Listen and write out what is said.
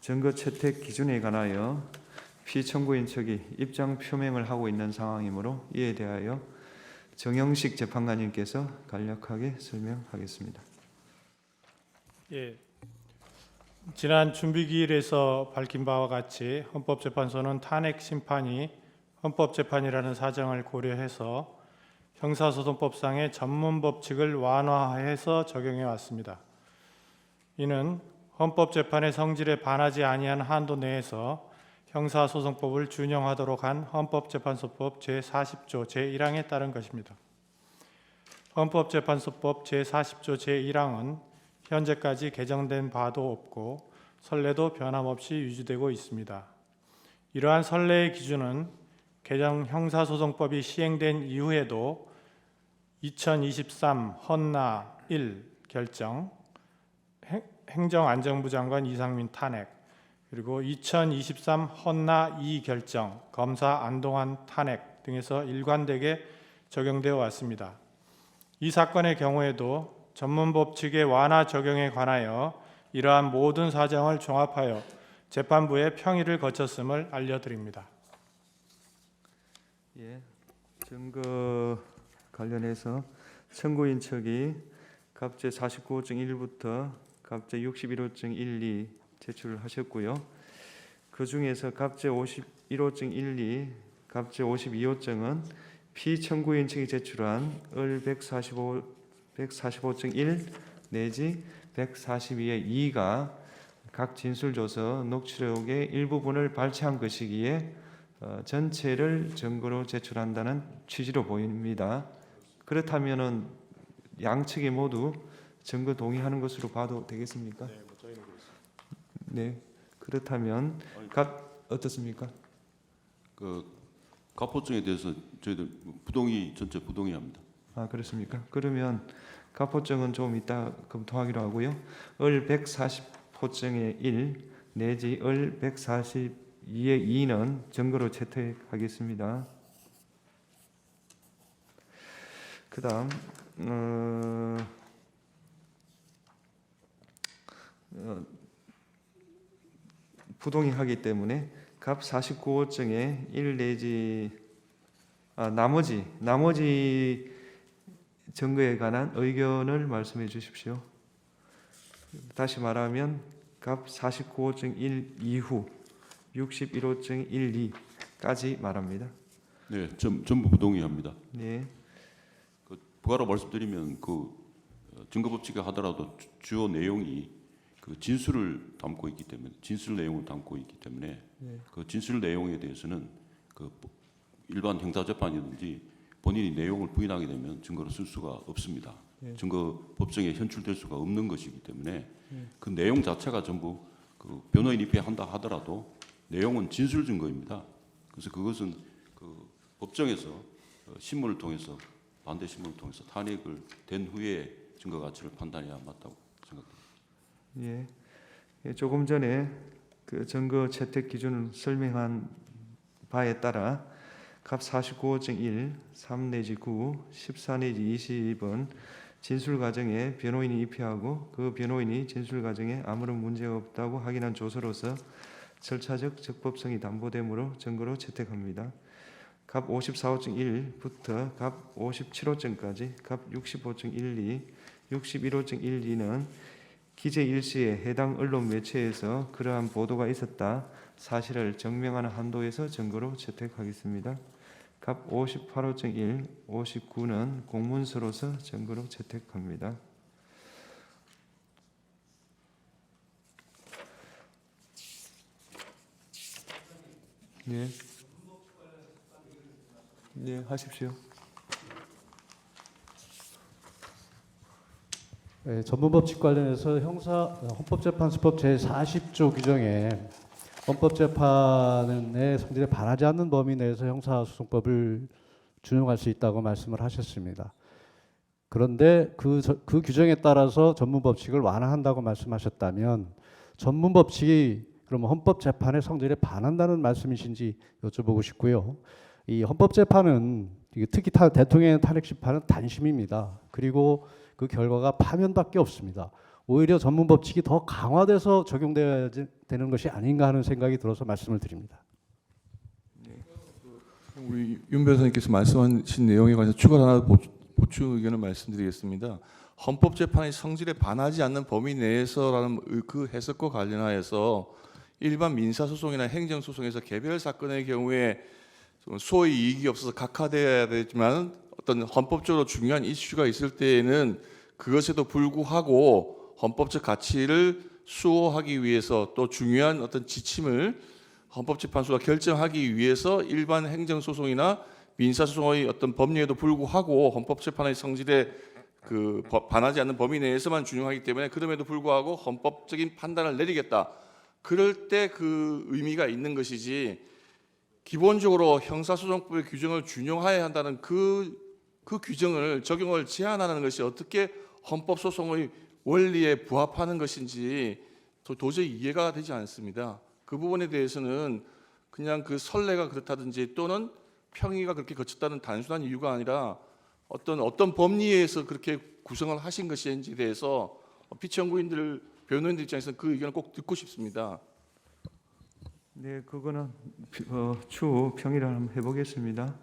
증거 채택 기준에 관하여 피청구인 측이 입장 표명을 하고 있는 상황이므로 이에 대하여 정영식 재판관님께서 간략하게 설명하겠습니다. 예, 지난 준비기일에서 밝힌 바와 같이 헌법재판소는 탄핵 심판이 헌법재판이라는 사정을 고려해서 형사소송법상의 전문 법칙을 완화해서 적용해 왔습니다. 이는 헌법재판의 성질에 반하지 아니한 한도 내에서 형사소송법을 준용하도록 한 헌법재판소법 제40조 제1항에 따른 것입니다. 헌법재판소법 제40조 제1항은 현재까지 개정된 바도 없고 선례도 변함없이 유지되고 있습니다. 이러한 선례의 기준은 개정 형사소송법이 시행된 이후에도 2023 헌나 1 결정, 행정안전부 장관 이상민 탄핵, 그리고 2023 헌나 2 결정, 검사 안동환 탄핵 등에서 일관되게 적용되어 왔습니다. 이 사건의 경우에도 전문법칙의 완화 적용에 관하여 이러한 모든 사정을 종합하여 재판부의 평의를 거쳤음을 알려드립니다. 예, 증거 관련해서 청구인 측이 갑제 49호증 1부터 갑제 61호증 1, 2 제출을 하셨고요. 그 중에서 갑제 51호증 1, 2, 갑제 52호증은 피청구인 측이 제출한 을 145증 1 내지 142의 2가 각 진술조서 녹취록의 일부분을 발췌한 것이기에 전체를 증거로 제출한다는 취지로 보입니다. 그렇다면은 양측이 모두 증거 동의하는 것으로 봐도 되겠습니까? 네, 저희는 그렇습니다. 네, 그렇다면 어떻습니까? 그 가포증에 대해서 저희들 전체 부동의합니다. 아, 그렇습니까? 그러면 가포증은 좀 이따 검토하기로 하고요. 을 140호증의 1 내지 을 142의 2는 증거로 채택하겠습니다. 그다음 부동의하기 때문에 갑 49호증의 1 내지 나머지 증거에 관한 의견을 말씀해 주십시오. 다시 말하면 갑 49호증 1 이후 61호증 1, 2까지 말합니다. 네, 전부 부동의합니다. 네. 부가로 말씀드리면 증거 법칙에 하더라도 주요 내용이 그 진술을 담고 있기 때문에 진술 내용을 담고 있기 때문에 네. 그 진술 내용에 대해서는 그 일반 형사재판이든지 본인이 내용을 부인하게 되면 증거로 쓸 수가 없습니다. 네. 증거 법정에 현출될 수가 없는 것이기 때문에 그 내용 자체가 전부 그 변호인 입회한다 하더라도 내용은 진술 증거입니다. 그래서 그것은 그 법정에서 신문을 통해서 반대 신문을 통해서 탄핵을 된 후에 증거 가치를 판단해야 맞다고 생각합니다. 예. 조금 전에 그 증거 채택 기준을 설명한 바에 따라 갑 49호증 1, 3 내지 9, 14 내지 20은 진술 과정에 변호인이 입회하고 그 변호인이 진술 과정에 아무런 문제가 없다고 확인한 조서로서 절차적 적법성이 담보되므로 증거로 채택합니다. 갑 54호증 1부터 갑 57호증까지 갑 65호증 1, 2, 61호증 1, 2는 기재 일시에 해당 언론 매체에서 그러한 보도가 있었다 사실을 증명하는 한도에서 증거로 채택하겠습니다. 갑 58호증 1, 59는 공문서로서 증거로 채택합니다. 네. 네, 하십시오. 네, 전문법칙 관련해서 헌법재판소법 제40조 규정에 헌법재판의 성질에 반하지 않는 범위 내에서 형사소송법을 준용할 수 있다고 말씀을 하셨습니다. 그런데 그 규정에 따라서 전문법칙을 완화한다고 말씀하셨다면 전문법칙이 그럼 헌법재판의 성질에 반한다는 말씀이신지 여쭤보고 싶고요. 이 헌법재판은 특히 대통령의 탄핵 심판은 단심입니다. 그리고 그 결과가 파면밖에 없습니다. 오히려 전문 법칙이 더 강화돼서 적용돼야 되는 것이 아닌가 하는 생각이 들어서 말씀을 드립니다. 우리 윤 변호사님께서 말씀하신 내용에 관해서 추가 하나 보충 의견을 말씀드리겠습니다. 헌법재판의 성질에 반하지 않는 범위 내에서라는 그 해석과 관련하여서 일반 민사소송이나 행정소송에서 개별 사건의 경우에 좀 소의 이익이 없어서 각하되어야 되지만 어떤 헌법적으로 중요한 이슈가 있을 때에는 그것에도 불구하고 헌법적 가치를 수호하기 위해서 또 중요한 어떤 지침을 헌법재판소가 결정하기 위해서 일반 행정소송이나 민사소송의 어떤 법리에도 불구하고 헌법재판의 성질에 반하지 않는 범위 내에서만 준용하기 때문에 그럼에도 불구하고 헌법적인 판단을 내리겠다. 그럴 때 그 의미가 있는 것이지 기본적으로 형사소송법의 규정을 준용해야 한다는 그 규정을 적용을 제한하는 것이 어떻게 헌법소송의 원리에 부합하는 것인지 도저히 이해가 되지 않습니다. 그 부분에 대해서는 그냥 그 선례가 그렇다든지 또는 평의가 그렇게 거쳤다는 단순한 이유가 아니라 어떤 법리에서 그렇게 구성을 하신 것인지에 대해서 피청구인들 변호인들 입장에서는 그 의견을 꼭 듣고 싶습니다. 네, 그거는 추후 평의를 한번 해보겠습니다.